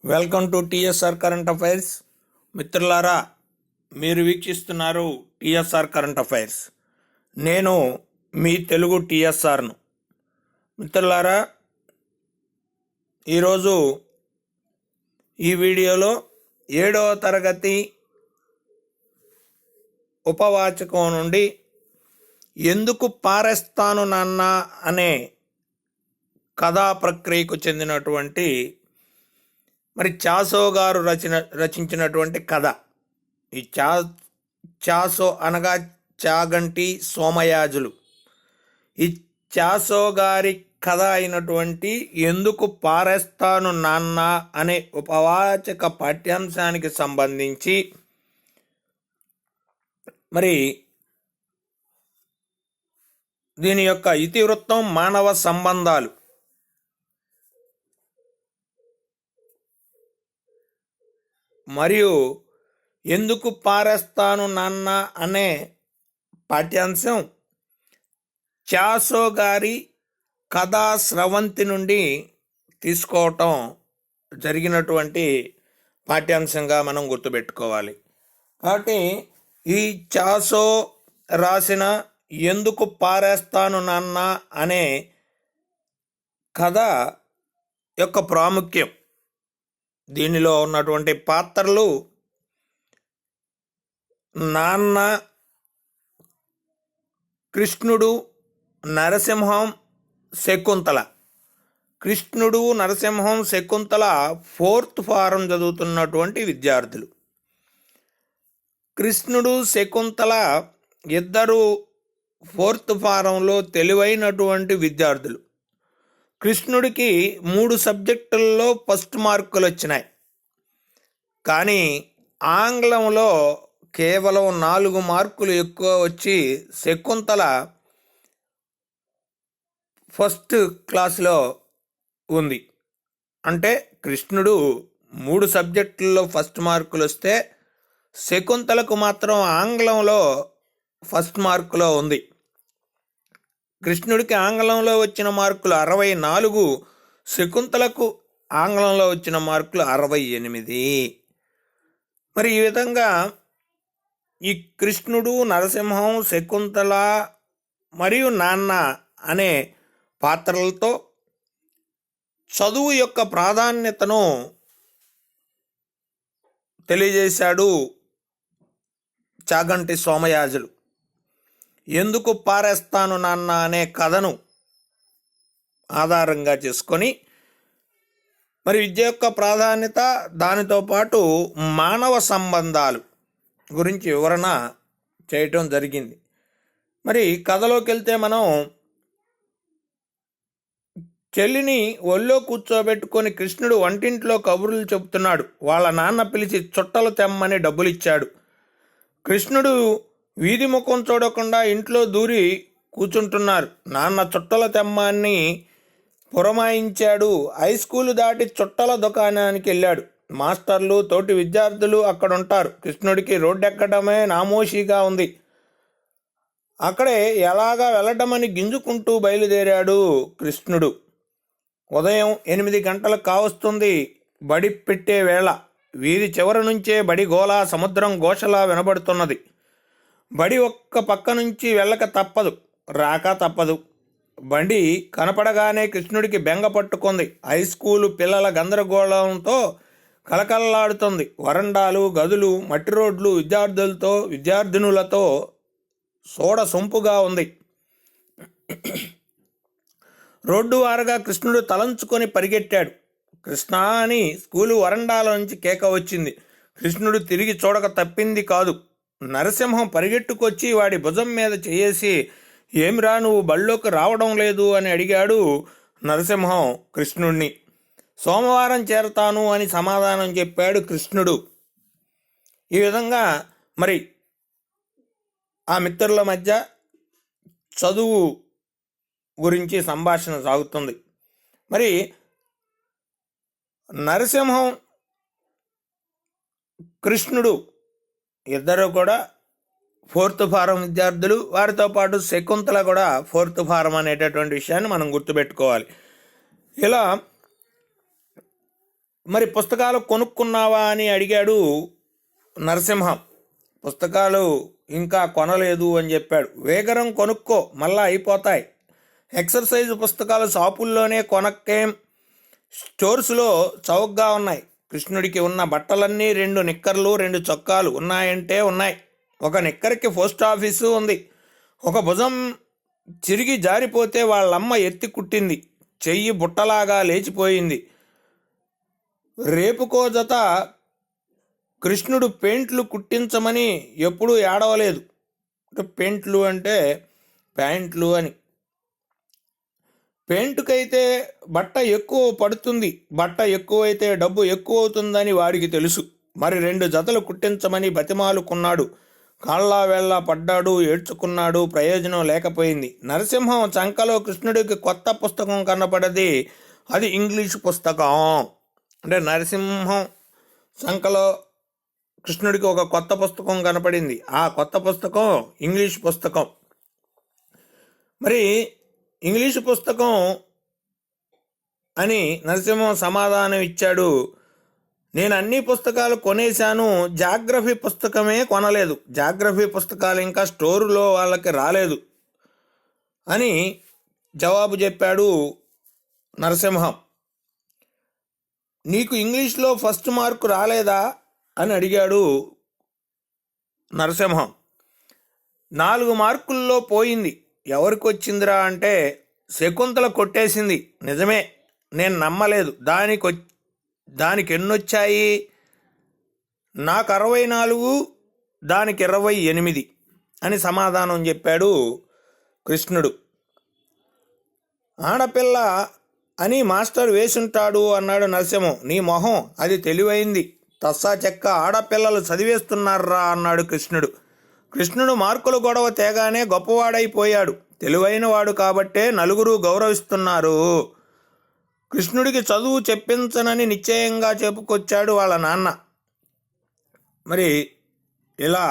Welcome to TSR current affairs. మిత్రులారా, మీరు వీక్షిస్తున్నారు TSR current affairs. నేను మీ తెలుగు టిఎస్ఆర్ను. మిత్రులారా, ఈరోజు ఈ వీడియోలో 7వ తరగతి ఉపవాచకం నుండి ఎందుకు పారేస్తాను నాన్న అనే కథా ప్రక్రియకు చెందినటువంటి చాసో గారు రచించినటువంటి కథ. ఈ చాసో అనగా చాగంటి సోమయాజులు. ఈ చాసో గారి కథ అయినటువంటి ఎందుకు పారేస్తాను నాన్న అనే ఉపవాచక పాఠ్యాంశానికి సంబంధించి దీని యొక్క ఇతివృత్తం మానవ సంబంధాలు. మరియు ఎందుకు పారేస్తాను నాన్న అనే పాఠ్యాంశం చాసో గారి కథా స్రవంతి నుండి తీసుకోవటం జరిగినటువంటి పాఠ్యాంశంగా మనం గుర్తుపెట్టుకోవాలి. కాబట్టి ఈ చాసో రాసిన ఎందుకు పారేస్తాను నాన్న అనే కథ యొక్క ప్రాముఖ్యం, దీనిలో ఉన్నటువంటి పాత్రలు నాన్న, కృష్ణుడు, నరసింహం, శకుంతల. కృష్ణుడు, నరసింహం, శకుంతల 4th ఫారం చదువుతున్నటువంటి విద్యార్థులు. కృష్ణుడు, శకుంతల ఇద్దరు 4th ఫారంలో తెలివైనటువంటి విద్యార్థులు. కృష్ణుడికి 3 సబ్జెక్టుల్లో ఫస్ట్ మార్కులు వచ్చినాయి, కానీ ఆంగ్లంలో కేవలం 4 మార్కులు ఎక్కువ వచ్చి శకుంతల ఫస్ట్ క్లాస్లో ఉంది. అంటే కృష్ణుడు 3 సబ్జెక్టుల్లో ఫస్ట్ మార్కులు వస్తే శకుంతలకు మాత్రం ఆంగ్లంలో ఫస్ట్ మార్కులో ఉంది. కృష్ణుడికి ఆంగ్లంలో వచ్చిన మార్కులు 64, శకుంతలకు ఆంగ్లంలో వచ్చిన మార్కులు 68. ఈ విధంగా ఈ కృష్ణుడు, నరసింహం, శకుంతల మరియు నాన్న అనే పాత్రలతో చదువు యొక్క ప్రాధాన్యతను తెలియజేశాడు చాగంటి సోమయాజులు. ఎందుకు పారేస్తాను నాన్న అనే కథను ఆధారంగా చేసుకొని విద్య యొక్క ప్రాధాన్యత, దానితో పాటు మానవ సంబంధాలు గురించి వివరణ చేయటం జరిగింది. కథలోకి వెళ్తే మనం చెల్లిని ఒళ్ళో కూర్చోబెట్టుకొని కృష్ణుడు వంటింట్లో కబుర్లు చెబుతున్నాడు. వాళ్ళ నాన్న పిలిచి చుట్టలు తెమ్మని డబ్బులు ఇచ్చాడు. కృష్ణుడు వీధి ముఖం చూడకుండా ఇంట్లో దూరి కూర్చుంటున్నారు. నాన్న చుట్టల తెమ్మని పురమాయించాడు. హై స్కూలు దాటి చుట్టల దుకాణానికి వెళ్ళాడు. మాస్టర్లు, తోటి విద్యార్థులు అక్కడ ఉంటారు. కృష్ణుడికి రోడ్డెక్కడమే నామోషిగా ఉంది. అక్కడే ఎలాగా వెళ్ళటమని గింజుకుంటూ బయలుదేరాడు కృష్ణుడు. ఉదయం 8 గంటలకు కావస్తుంది. బడి పెట్టే వేళ. వీధి చివరి నుంచే బడి గోళ, సముద్రం ఘోషలా వినబడుతున్నది. బడి ఒక్క పక్క నుంచి వెళ్ళక తప్పదు, రాక తప్పదు. బండి కనపడగానే కృష్ణుడికి బెంగ పట్టుకుంది. హై స్కూలు పిల్లల గందరగోళంతో కలకల్లాడుతుంది. వరండాలు, గదులు, మట్టి రోడ్లు విద్యార్థులతో, విద్యార్థినులతో సోడ సొంపుగా ఉంది. రోడ్డు వారగా కృష్ణుడు తలంచుకొని పరిగెట్టాడు. కృష్ణా అని స్కూలు వరండాల నుంచి కేక వచ్చింది. కృష్ణుడు తిరిగి చూడక తప్పింది కాదు. నరసింహం పరిగెట్టుకొచ్చి వాడి భుజం మీద చేసి, ఏమిరా నువ్వు బళ్ళోకి రావడం లేదు అని అడిగాడు నరసింహం కృష్ణుడిని. సోమవారం చేరతాను అని సమాధానం చెప్పాడు కృష్ణుడు. ఈ విధంగా ఆ మిత్రుల మధ్య చదువు గురించి సంభాషణ సాగుతుంది. నరసింహం, కృష్ణుడు ఇద్దరు కూడా 4th ఫారం విద్యార్థులు. వారితో పాటు శకుంతల కూడా 4th ఫారం అనేటటువంటి విషయాన్ని మనం గుర్తుపెట్టుకోవాలి. ఇలా మరి పుస్తకాలు కొనుక్కున్నావా అని అడిగాడు నరసింహం. పుస్తకాలు ఇంకా కొనలేదు అని చెప్పాడు. వేగరం కొనుక్కో, మళ్ళా అయిపోతాయి. ఎక్సర్సైజ్ పుస్తకాలు షాపుల్లోనే కొనక్కేం, స్టోర్స్లో చౌకగా ఉన్నాయి. కృష్ణుడికి ఉన్న బట్టలన్నీ 2 నిక్కర్లు 2 చొక్కాలు ఉన్నాయంటే ఉన్నాయి. ఒక నిక్కర్కి పోస్ట్ ఆఫీసు ఉంది. ఒక భుజం చిరిగి జారిపోతే వాళ్ళమ్మ ఎత్తి కుట్టింది. చెయ్యి బుట్టలాగా లేచిపోయింది. రేపుకో జత కృష్ణుడు పెయింట్లు కుట్టించమని ఎప్పుడూ ఏడవలేదు. పెయింట్లు అంటే ప్యాంట్లు అని. పెయింటుకైతే బట్ట ఎక్కువ పడుతుంది, బట్ట ఎక్కువైతే డబ్బు ఎక్కువ అవుతుందని వాడికి తెలుసు. మరి 2 జతలు కుట్టించమని బతిమాలుకున్నాడు. కాళ్ళా వేళ్ళ పడ్డాడు, ఏడ్చుకున్నాడు. ప్రయోజనం లేకపోయింది. నరసింహం చంకలో కృష్ణుడికి కొత్త పుస్తకం కనపడది. అది ఇంగ్లీష్ పుస్తకం. అంటే నరసింహం చంకలో కృష్ణుడికి ఒక కొత్త పుస్తకం కనపడింది. ఆ కొత్త పుస్తకం ఇంగ్లీష్ పుస్తకం. మరి ఇంగ్లీషు పుస్తకం అని నరసింహం సమాధానం ఇచ్చాడు. నేను అన్ని పుస్తకాలు కొనేశాను, జాగ్రఫీ పుస్తకమే కొనలేదు. జాగ్రఫీ పుస్తకాలు ఇంకా స్టోరులో వాళ్ళకి రాలేదు అని జవాబు చెప్పాడు నరసింహం. నీకు ఇంగ్లీష్లో ఫస్ట్ మార్కు రాలేదా అని అడిగాడు నరసింహం. 4 మార్కుల్లో పోయింది. ఎవరికి వచ్చిందిరా అంటే శకుంతల కొట్టేసింది. నిజమే, నేను నమ్మలేదు. దానికి ఎన్నొచ్చాయి? నాకు 64, దానికి 28 అని సమాధానం చెప్పాడు కృష్ణుడు. ఆడపిల్ల అని మాస్టర్ వేసుంటాడు అన్నాడు నరసింహం. నీ మొహం, అది తెలివైంది. తస్సా చెక్క ఆడపిల్లలు చదివేస్తున్నారా అన్నాడు కృష్ణుడు. కృష్ణుడు మార్కుల గొడవ తేగానే గొప్పవాడైపోయాడు. తెలివైన వాడు కాబట్టే నలుగురు గౌరవిస్తున్నారు. కృష్ణుడికి చదువు చెప్పించనని నిశ్చయంగా చెప్పుకొచ్చాడు వాళ్ళ నాన్న. మరి ఇలా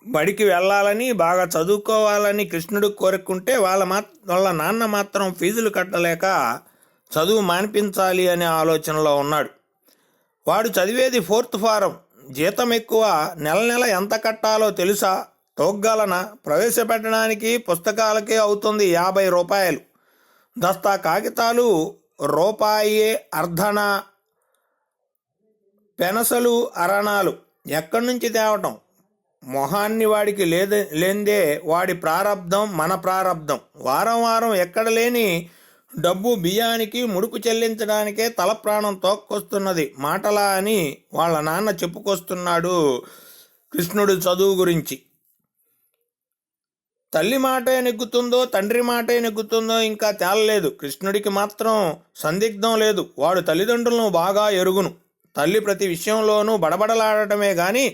బడికి వెళ్ళాలని, బాగా చదువుకోవాలని కృష్ణుడు కోరుకుంటే వాళ్ళ నాన్న మాత్రం ఫీజులు కట్టలేక చదువు మానిపించాలి అనే ఆలోచనలో ఉన్నాడు. వాడు చదివేది 4th ఫారం. జీతం ఎక్కువ. నెల నెల ఎంత కట్టాలో తెలుసా? తోగ్గలనా? ప్రవేశపెట్టడానికి పుస్తకాలకే అవుతుంది 50 రూపాయలు. దస్తా కాగితాలు రూపాయే అర్ధన, పెనసలు అరణాలు. ఎక్కడి నుంచి తేవటం? మొహాన్ని వాడికి లేందే వాడి ప్రారబ్ధం, మన ప్రారబ్ధం. వారం వారం ఎక్కడ లేని డబ్బు బియ్యానికి ముడుపు చెల్లించడానికే తల ప్రాణం తోక్కొస్తున్నది. మాటలా అని వాళ్ళ నాన్న చెప్పుకొస్తున్నాడు కృష్ణుడు చదువు గురించి. తల్లి మాటే నెగ్గుతుందో తండ్రి మాటే నెగ్గుతుందో ఇంకా తేలలేదు. కృష్ణుడికి మాత్రం సందిగ్ధం లేదు. వాడు తల్లిదండ్రులను బాగా ఎరుగును. తల్లి ప్రతి విషయంలోనూ బడబడలాడటమే గాని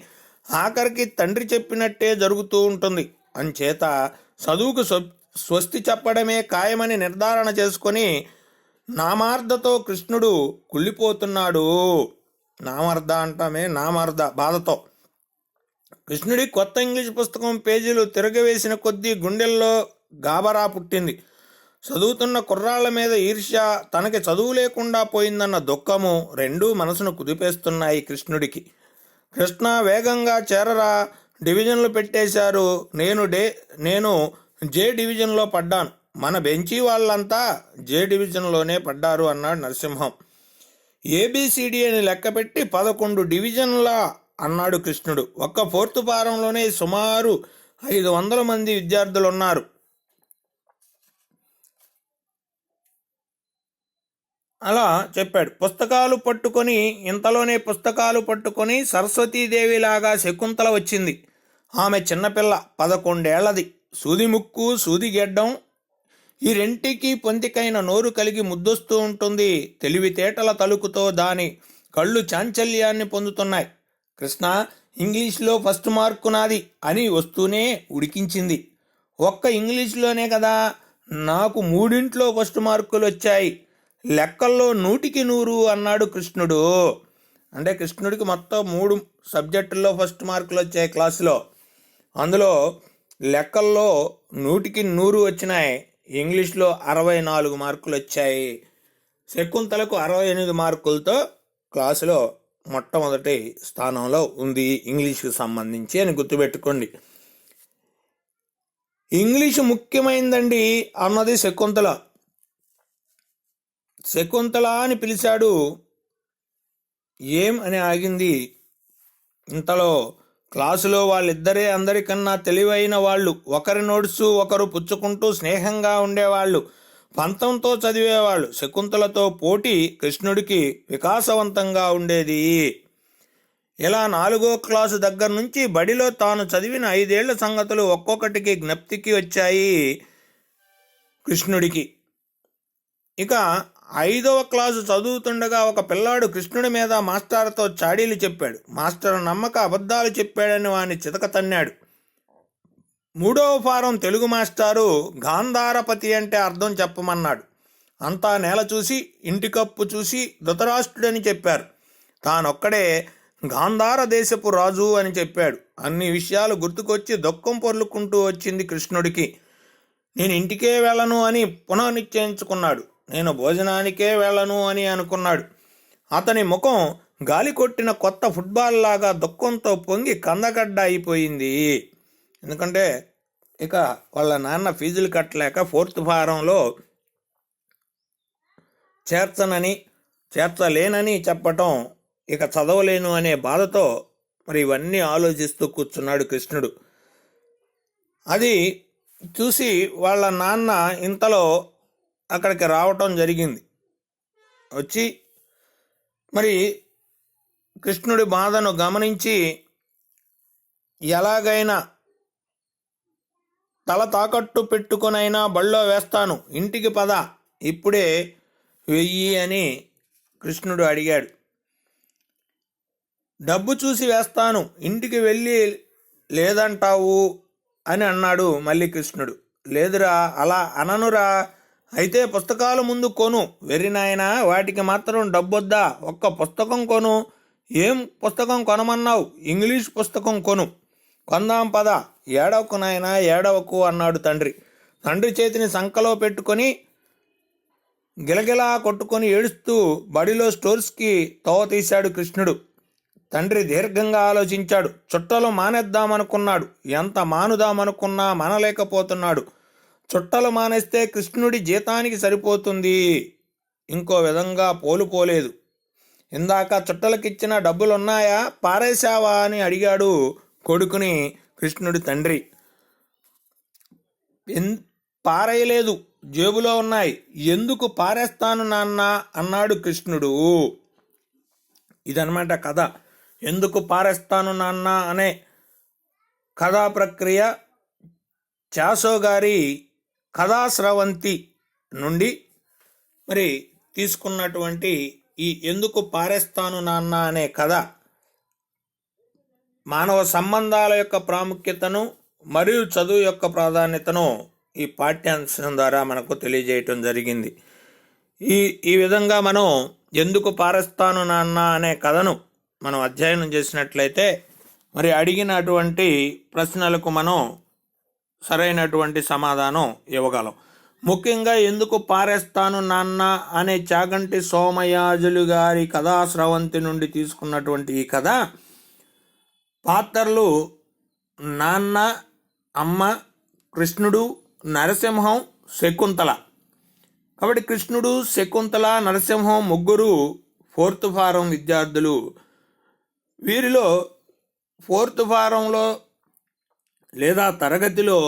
ఆఖరికి తండ్రి చెప్పినట్టే జరుగుతూ ఉంటుంది. అంచేత చదువుకు స్వస్తి చెప్పడమే ఖాయమని నిర్ధారణ చేసుకొని నామార్ధతో కృష్ణుడు కుళ్ళిపోతున్నాడు. నామర్ధ అంటామే, నామర్ధ బాధతో. కృష్ణుడి కొత్త ఇంగ్లీష్ పుస్తకం పేజీలు తిరగవేసిన కొద్దీ గుండెల్లో గాబరా పుట్టింది. చదువుతున్న కుర్రాళ్ల మీద ఈర్ష్య, తనకి చదువు లేకుండా పోయిందన్న దుఃఖము రెండూ మనసును కుదిపేస్తున్నాయి కృష్ణుడికి. కృష్ణ, వేగంగా చేరరా, డివిజన్లు పెట్టేశారు. నేను జే డివిజన్లో పడ్డాను. మన బెంచీ వాళ్ళంతా జే డివిజన్లోనే పడ్డారు అన్నాడు నరసింహం. ఏబిసిడి అని లెక్కపెట్టి 11 డివిజన్ల అన్నాడు కృష్ణుడు. ఒక్క 4th ఫారంలోనే సుమారు 500 మంది విద్యార్థులున్నారు. అలా చెప్పాడు. ఇంతలోనే పుస్తకాలు పట్టుకొని సరస్వతీదేవిలాగా శకుంతల వచ్చింది. ఆమె చిన్నపిల్ల, 11 ఏళ్లది. సూది ముక్కు, సూది గెడ్డం, ఈ రెంటికి పొంతికైన నోరు కలిగి ముద్దొస్తూ ఉంటుంది. తెలివితేటల తలుకుతో దాని కళ్ళు చాంచల్యాన్ని పొందుతున్నాయి. కృష్ణ, ఇంగ్లీష్లో ఫస్ట్ మార్కు నాది అని వస్తూనే ఉడికించింది. ఒక్క ఇంగ్లీష్లోనే కదా, నాకు 3 ఫస్ట్ మార్కులు వచ్చాయి. లెక్కల్లో 100కి 100 అన్నాడు కృష్ణుడు. అంటే కృష్ణుడికి మొత్తం 3 సబ్జెక్టుల్లో ఫస్ట్ మార్కులు వచ్చాయి క్లాసులో. అందులో లెక్కల్లో 100కి 100 వచ్చినాయి. ఇంగ్లీష్లో 64 మార్కులు వచ్చాయి. శకుంతలకు 68 మార్కులతో క్లాసులో మొట్టమొదటి స్థానంలో ఉంది ఇంగ్లీష్కి సంబంధించి అని గుర్తుపెట్టుకోండి. ఇంగ్లీషు ముఖ్యమైందండి అన్నది శకుంతల. శకుంతల అని పిలిచాడు. ఏం అని ఆగింది. ఇంతలో క్లాసులో వాళ్ళిద్దరే అందరికన్నా తెలివైన వాళ్ళు. ఒకరి నోట్సు ఒకరు పుచ్చుకుంటూ స్నేహంగా ఉండేవాళ్ళు, పంతంతో చదివేవాళ్ళు. శకుంతలతో పోటీ కృష్ణుడికి వికాసవంతంగా ఉండేది. ఇలా 4వ క్లాసు దగ్గర నుంచి బడిలో తాను చదివిన 5 ఏళ్ల సంగతులు ఒక్కొక్కటికి జ్ఞప్తికి వచ్చాయి కృష్ణుడికి. ఇక 5వ క్లాసు చదువుతుండగా ఒక పిల్లాడు కృష్ణుడి మీద మాస్టర్తో చాడీలు చెప్పాడు. మాస్టర్ నమ్మక అబద్ధాలు చెప్పాడని వాడిని చితక తన్నాడు. 3వ ఫారం తెలుగు మాస్టారు గాంధారపతి అంటే అర్థం చెప్పమన్నాడు. అంతా నేల చూసి ఇంటికప్పు చూసి ధృతరాష్ట్రుడని చెప్పారు. తానొక్కడే గాంధార దేశపు రాజు అని చెప్పాడు. అన్ని విషయాలు గుర్తుకొచ్చి దుఃఖం పొర్లుకుంటూ వచ్చింది కృష్ణుడికి. నేను ఇంటికే వెళ్ళను అని పునఃనిశ్చయించుకున్నాడు. నేను భోజనానికే వెళ్ళను అని అనుకున్నాడు. అతని ముఖం గాలి కొట్టిన కొత్త ఫుట్బాల్ లాగా దుఃఖంతో పొంగి కందగడ్డ అయిపోయింది. ఎందుకంటే ఇక వాళ్ళ నాన్న ఫీజులు కట్టలేక 4th ఫారంలో చేర్చలేనని చెప్పటం, ఇక చదవలేను అనే బాధతో మరి ఇవన్నీ ఆలోచిస్తూ కూర్చున్నాడు కృష్ణుడు. అది చూసి వాళ్ళ నాన్న ఇంతలో అక్కడికి రావటం జరిగింది. వచ్చి మరి కృష్ణుడి బాధను గమనించి ఎలాగైనా తల తాకట్టు పెట్టుకునైనా బళ్ళో వేస్తాను, ఇంటికి పద, ఇప్పుడే వెయ్యి అని కృష్ణుడు అడిగాడు. డబ్బు చూసి వేస్తాను, ఇంటికి వెళ్ళి లేదంటావు అని అన్నాడు మళ్ళీ కృష్ణుడు. లేదురా, అలా అననురా, అయితే పుస్తకాలు ముందు కొను. వెర్రినాయనా, వాటికి మాత్రం డబ్బొద్దా? ఒక్క పుస్తకం కొను. ఏం పుస్తకం కొనమన్నావు? ఇంగ్లీష్ పుస్తకం కొను. కొందాం పద. ఏడవకు నాయనా, ఏడవకు అన్నాడు తండ్రి. తండ్రి చేతిని సంకలో పెట్టుకొని గిలగిలా కొట్టుకొని ఏడుస్తూ బడిలో స్టోర్స్కి తోవ తీశాడు కృష్ణుడు. తండ్రి దీర్ఘంగా ఆలోచించాడు. చుట్టలు మానేద్దామనుకున్నాడు. ఎంత మానుదామనుకున్నా మానలేకపోతున్నాడు. చుట్టలు మానేస్తే కృష్ణుడి జీతానికి సరిపోతుంది. ఇంకో విధంగా పోలేదు. ఇందాక చుట్టలకిచ్చిన డబ్బులున్నాయా, పారేశావా అని అడిగాడు కొడుకుని కృష్ణుడి తండ్రి. పారేయలేదు, జేబులో ఉన్నాయి. ఎందుకు పారేస్తాను నాన్న అన్నాడు కృష్ణుడు. ఇదనమాట కథ. ఎందుకు పారేస్తాను నాన్న అనే కథా ప్రక్రియ చాసో గారి కథాస్రవంతి నుండి మరి తీసుకున్నటువంటి ఈ ఎందుకు పారేస్తాను నాన్న అనే కథ మానవ సంబంధాల యొక్క ప్రాముఖ్యతను మరియు చదువు యొక్క ప్రాధాన్యతను ఈ పాఠ్యాంశం ద్వారా మనకు తెలియజేయటం జరిగింది. ఈ విధంగా మనం ఎందుకు పారేస్తాను నాన్న అనే కథను మనం అధ్యయనం చేసినట్లయితే మరి అడిగినటువంటి ప్రశ్నలకు మనం సరైనటువంటి సమాధానం ఇవ్వగలం. ముఖ్యంగా ఎందుకు పారేస్తాను నాన్న అనే చాగంటి సోమయాజులు గారి కథాస్రవంతి నుండి తీసుకున్నటువంటి ఈ కథ పాత్రలు నాన్న, అమ్మ, కృష్ణుడు, నరసింహం, శకుంతల. కాబట్టి కృష్ణుడు, శకుంతల, నరసింహం ముగ్గురు 4th ఫారం విద్యార్థులు. వీరిలో 4th ఫారంలో లేదా తరగతిలో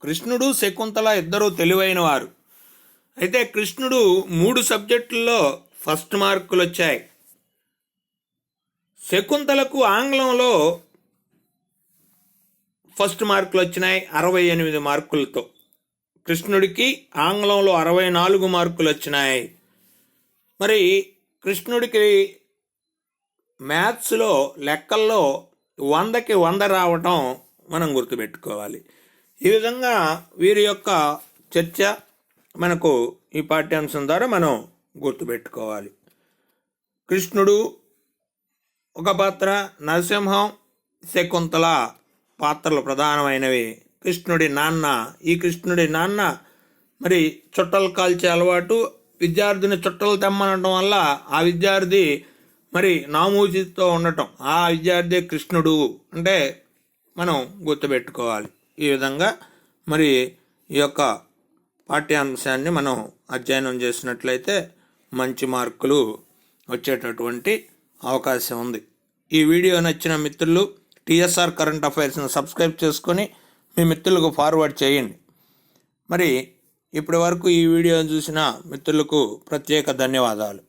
కృష్ణుడు, శకుంతల ఇద్దరూ తెలివైన వారు. అయితే కృష్ణుడు 3 సబ్జెక్టుల్లో ఫస్ట్ మార్కులు వచ్చాయి. శకుంతలకు ఆంగ్లంలో ఫస్ట్ మార్కులు వచ్చినాయి 68 మార్కులతో. కృష్ణుడికి ఆంగ్లంలో 64 మార్కులు వచ్చినాయి. మరి కృష్ణుడికి మ్యాథ్స్లో లెక్కల్లో 100కి 100 రావటం మనం గుర్తుపెట్టుకోవాలి. ఈ విధంగా వీరి యొక్క చర్చ మనకు ఈ పాఠ్యాంశం ద్వారా మనం గుర్తుపెట్టుకోవాలి. కృష్ణుడు ఒక పాత్ర, నరసింహం, శకుంతల పాత్రలు ప్రధానమైనవి. కృష్ణుడి నాన్న, ఈ కృష్ణుడి నాన్న మరి చుట్టలు కాల్చే అలవాటు, విద్యార్థిని చుట్టలు తెమ్మనడం వల్ల ఆ విద్యార్థి మరి నామూచితో ఉండటం, ఆ విద్యార్థి కృష్ణుడు అంటే మనం గుర్తుపెట్టుకోవాలి. ఈ విధంగా మరి ఈ యొక్క పాఠ్యాంశాన్ని మనం అధ్యయనం చేసినట్లయితే మంచి మార్కులు వచ్చేటటువంటి అవకాశం ఉంది. ఈ వీడియో నచ్చిన మిత్రులు టీఎస్ఆర్ కరెంట్ అఫైర్స్ను సబ్స్క్రైబ్ చేసుకొని మీ మిత్రులకు ఫార్వర్డ్ చేయండి. మరి ఇప్పటి వరకు ఈ వీడియోను చూసిన మిత్రులకు ప్రత్యేక ధన్యవాదాలు.